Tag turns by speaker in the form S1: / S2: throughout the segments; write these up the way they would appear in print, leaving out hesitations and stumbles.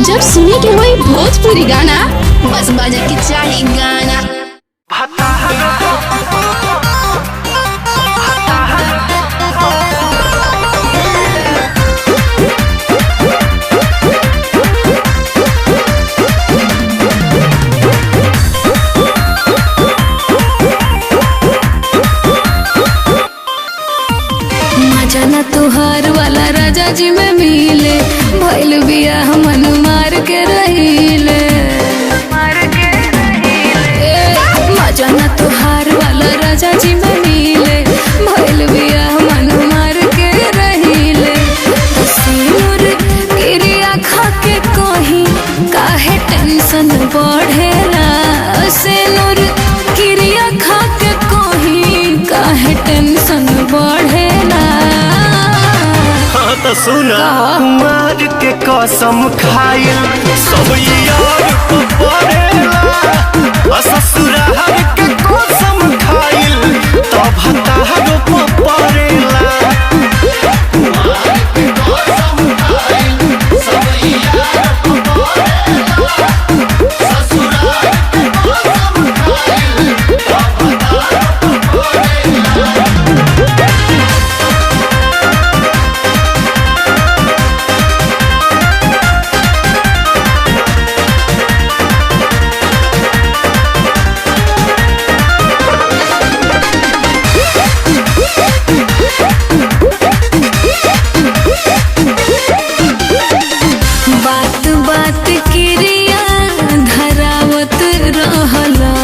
S1: जब सुने के होई भोजपुरी गाना, बस बजे के चाही गाना।
S2: मजा तुहार वाला राजा जी में मिले, भइल बियाह मन मार के रहिले। मजा न तुहार वाला राजा जी में मिले, भइल बियाह मन मार के रहिले। सिनुर क्रिया खा के कहीं काहे टेंशन बढ़ेला। सिनुर क्रिया खा के कहीं काहे टेंशन बढ़ेला।
S3: तो सुना कुमार के कसम खाइल सब यार पड़ेला। ससुराल के कसम खाइल तब हतार पड़ेला। कुमार के कसम खाइल सब यार पड़ेला। ससुराल के कसम खाइल तब हतार पड़ेला।
S2: बात बात क्रिया धरावत रहला।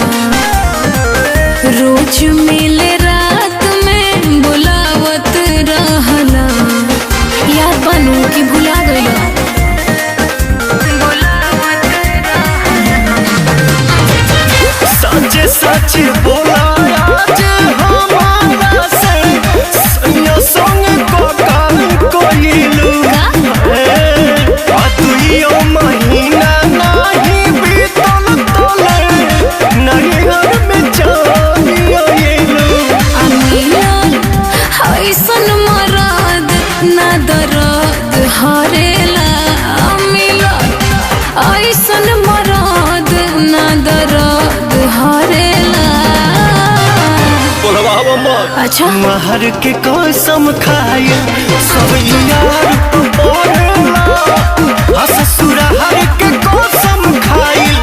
S2: रोज मिले रात में बुलावत रहला। याद बनू कि भुला गया।
S3: सच सच बोला आज हमारा से सैया संग कोकाल कोइलू। दुइयो महीना नहीं बीतल तले नैहर में जानियो एलू।
S2: मिलन ऐसन मरद ना दर्द हरेला। मिलन ऐसन मरद ना दर्द हरेला। अच्छा
S3: महर के कसम खाइल सब यार पड़ेला। ससुराल के कसम खाइल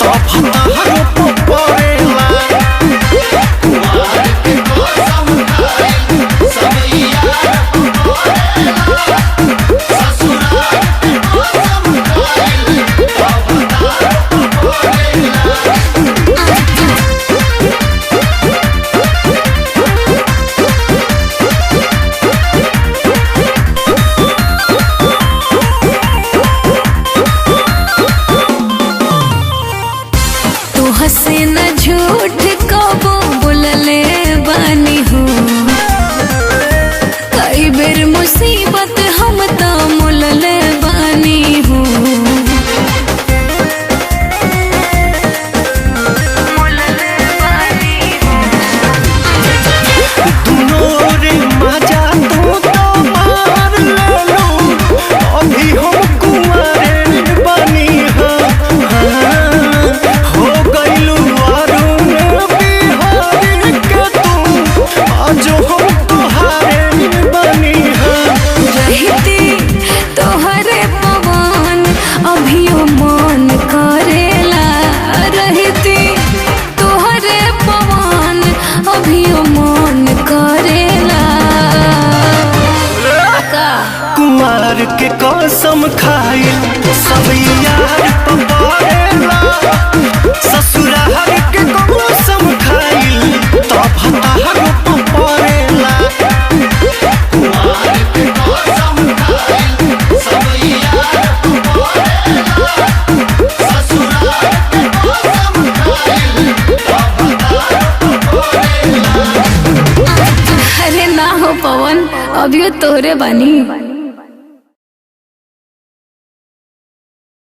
S3: तब हतार पड़ेला। कुमार के कसम खाइल सब यार पड़ेला। ससुराल के कसम खाइल तब हतार पड़ेला।
S2: हसे न झूठ कबो बोलले बानी हूँ। कई बेर मुसीबत हम तो मुलले बानी हूँ।
S3: रे मजा तो मार लेलू। अभी हम कुंवारे बनी हो गइलू अरुण बिहारी के तू। आज हम तुहारे बनी
S2: रहती तोहरे पवन अभियो मन करेला। रहती तोहरे पवन अभियो मन करेला।
S3: कुमार के कसम खाइल सब यार पड़ेला। ससुराल के कसम खाइल तब हतार पड़ेला। कुमार के कसम खाइल सब यार पड़ेला। ससुराल के कसम खाइल तब हतार पड़ेला।
S2: अरे ना हो पवन, अभियो तोहरे बानी।